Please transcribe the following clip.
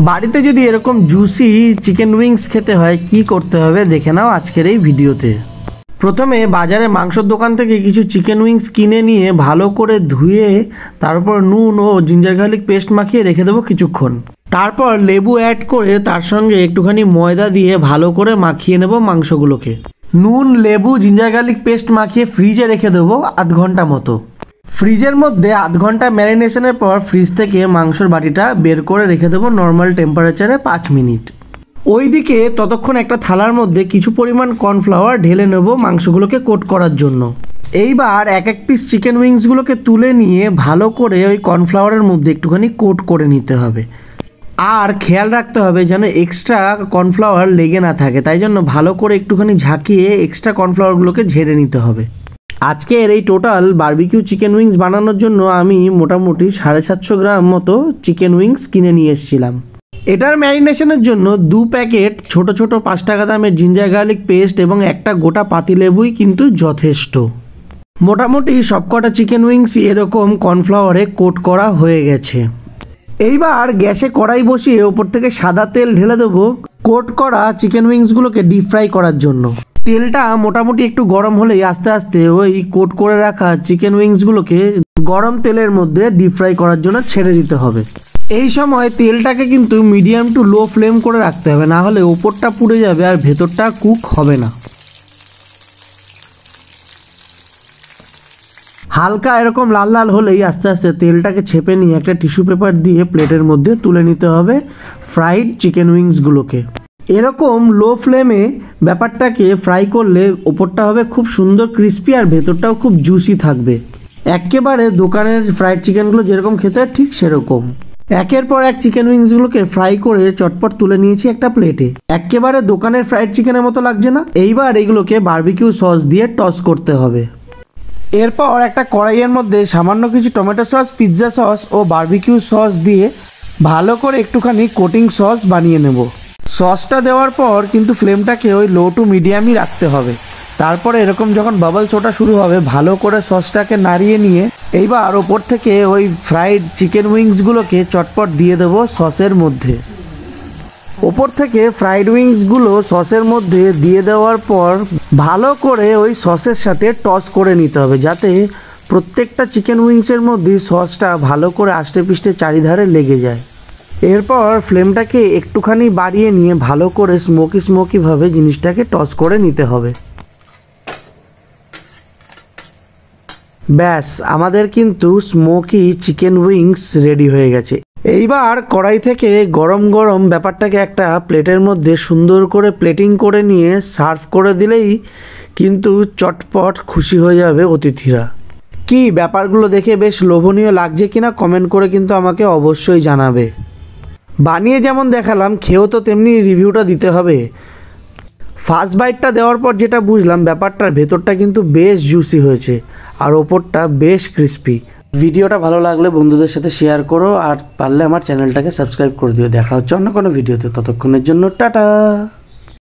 বাড়িতে যদি এরকম জুসি চিকেন উইংস খেতে হয় কি করতে হবে দেখে নাও আজকের এই ভিডিওতে। প্রথমে বাজারে মাংসের দোকান থেকে কিছু চিকেন উইংস কিনে নিয়ে ভালো করে ধুয়ে তারপর নুন ও জিঞ্জার গার্লিক পেস্ট মাখিয়ে রেখে দেবো কিছুক্ষণ। তারপর লেবু অ্যাড করে তার সঙ্গে একটুখানি ময়দা দিয়ে ভালো করে মাখিয়ে নেব মাংসগুলোকে। নুন, লেবু, জিঞ্জার গার্লিক পেস্ট মাখিয়ে ফ্রিজে রেখে দেবো আধ ঘন্টা মতো। ফ্রিজের মধ্যে আধ ঘন্টা ম্যারিনেশনের পর ফ্রিজ থেকে মাংসের বাটিটা বের করে রেখে দেবো নর্মাল টেম্পারেচারে 5 মিনিট। ওইদিকে ততক্ষণ একটা থালার মধ্যে কিছু পরিমাণ কর্নফ্লাওয়ার ঢেলে নেব মাংসগুলোকে কোট করার জন্য। এইবার এক এক পিস চিকেন উইংসগুলোকে তুলে নিয়ে ভালো করে ওই কর্নফ্লাওয়ারের মধ্যে একটুখানি কোট করে নিতে হবে। আর খেয়াল রাখতে হবে যেন এক্সট্রা কর্নফ্লাওয়ার লেগে না থাকে, তাই জন্য ভালো করে একটুখানি ঝাঁকিয়ে এক্সট্রা কর্নফ্লাওয়ারগুলোকে ঝেড়ে নিতে হবে। আজকের এই টোটাল বারবিকিউ চিকেন উইংস বানানোর জন্য আমি মোটামুটি 750 গ্রাম মতো চিকেন উইংস কিনে নিয়ে এসেছিলাম। এটার ম্যারিনেশনের জন্য 2 প্যাকেট ছোট ছোট 5 টাকা দামের জিঞ্জার গার্লিক পেস্ট এবং একটা গোটা পাতিলেবুই কিন্তু যথেষ্ট। মোটামুটি সবকটা চিকেন উইংসই এরকম কর্নফ্লাওয়ারে কোট করা হয়ে গেছে। এইবার গ্যাসে কড়াই বসিয়ে ওপর থেকে সাদা তেল ঢেলে দেবো কোট করা চিকেন উইংসগুলোকে ডিপ ফ্রাই করার জন্য। তেলটা মোটামুটি একটু গরম হলেই আস্তে আস্তে ওই কোট করে রাখা চিকেন উইংসগুলোকে গরম তেলের মধ্যে ডিপ ফ্রাই করার জন্য ছেড়ে দিতে হবে। এই সময় তেলটাকে কিন্তু মিডিয়াম টু লো ফ্লেম করে রাখতে হবে, না হলে ওপরটা পুড়ে যাবে আর ভেতরটা কুক হবে না। হালকা এরকম লাল লাল হলেই আস্তে আস্তে তেলটাকে ছেপে নিয়ে একটা টিস্যু পেপার দিয়ে প্লেটের মধ্যে তুলে নিতে হবে ফ্রাইড চিকেন উইংসগুলোকে। এরকম লো ফ্লেমে ব্যাপারটাকে ফ্রাই করলে ওপরটা হবে খুব সুন্দর ক্রিস্পি আর ভেতরটাও খুব জুসি থাকবে, একেবারে দোকানের ফ্রাইড চিকেনগুলো যেরকম খেতে হয় ঠিক সেরকম। একের পর এক চিকেন উইংসগুলোকে ফ্রাই করে চটপট তুলে নিয়েছি একটা প্লেটে। একেবারে দোকানের ফ্রাইড চিকেনের মতো লাগছে না? এইবার এগুলোকে বারবিকিউ সস দিয়ে টস করতে হবে। এরপর একটা কড়াইয়ের মধ্যে সামান্য কিছু টমেটো সস, পিৎজা সস ও বারবিকিউ সস দিয়ে ভালো করে একটুখানি কোটিং সস বানিয়ে নেব। সসটা দেওয়ার পর কিন্তু ফ্লেমটাকে ওই লো টু মিডিয়ামই রাখতে হবে। তারপরে এরকম যখন বাবলস ওঠা শুরু হবে ভালো করে সসটাকে নাড়িয়ে নিয়ে এইবার ওপর থেকে ওই ফ্রাইড চিকেন উইংসগুলোকে চটপট দিয়ে দেবো সসের মধ্যে। ওপর থেকে ফ্রাইড উইংসগুলো সসের মধ্যে দিয়ে দেওয়ার পর ভালো করে ওই সসের সাথে টস করে নিতে হবে, যাতে প্রত্যেকটা চিকেন উইংসের মধ্যে সসটা ভালো করে আষ্টে পিষ্টে চারিধারে লেগে যায়। এরপর ফ্লেমটাকে একটুখানি বাড়িয়ে নিয়ে ভালো করে স্মোকিভাবে জিনিসটাকে টস করে নিতে হবে। ব্যাস, আমাদের কিন্তু স্মোকি চিকেন উইংস রেডি হয়ে গেছে। এইবার কড়াই থেকে গরম গরম ব্যাপারটাকে একটা প্লেটের মধ্যে সুন্দর করে প্লেটিং করে নিয়ে সার্ভ করে দিলেই কিন্তু চটপট খুশি হয়ে যাবে অতিথিরা। কি ব্যাপারগুলো দেখে বেশ লোভনীয় লাগছে কিনা কমেন্ট করে কিন্তু আমাকে অবশ্যই জানাবে। বানিয়ে যেমন দেখালাম খেয়েও তো তেমনি রিভিউটা দিতে হবে। ফার্স্ট বাইটটা দেওয়ার পর যেটা বুঝলাম ব্যাপারটার ভেতরটা কিন্তু বেশ জুসি হয়েছে আর ওপরটা বেশ ক্রিস্পি। ভিডিওটা ভালো লাগলে বন্ধুদের সাথে শেয়ার করো আর পারলে আমার চ্যানেলটাকে সাবস্ক্রাইব করে দিও। দেখা হচ্ছে অন্য কোনো ভিডিওতে, ততক্ষণের জন্য টাটা।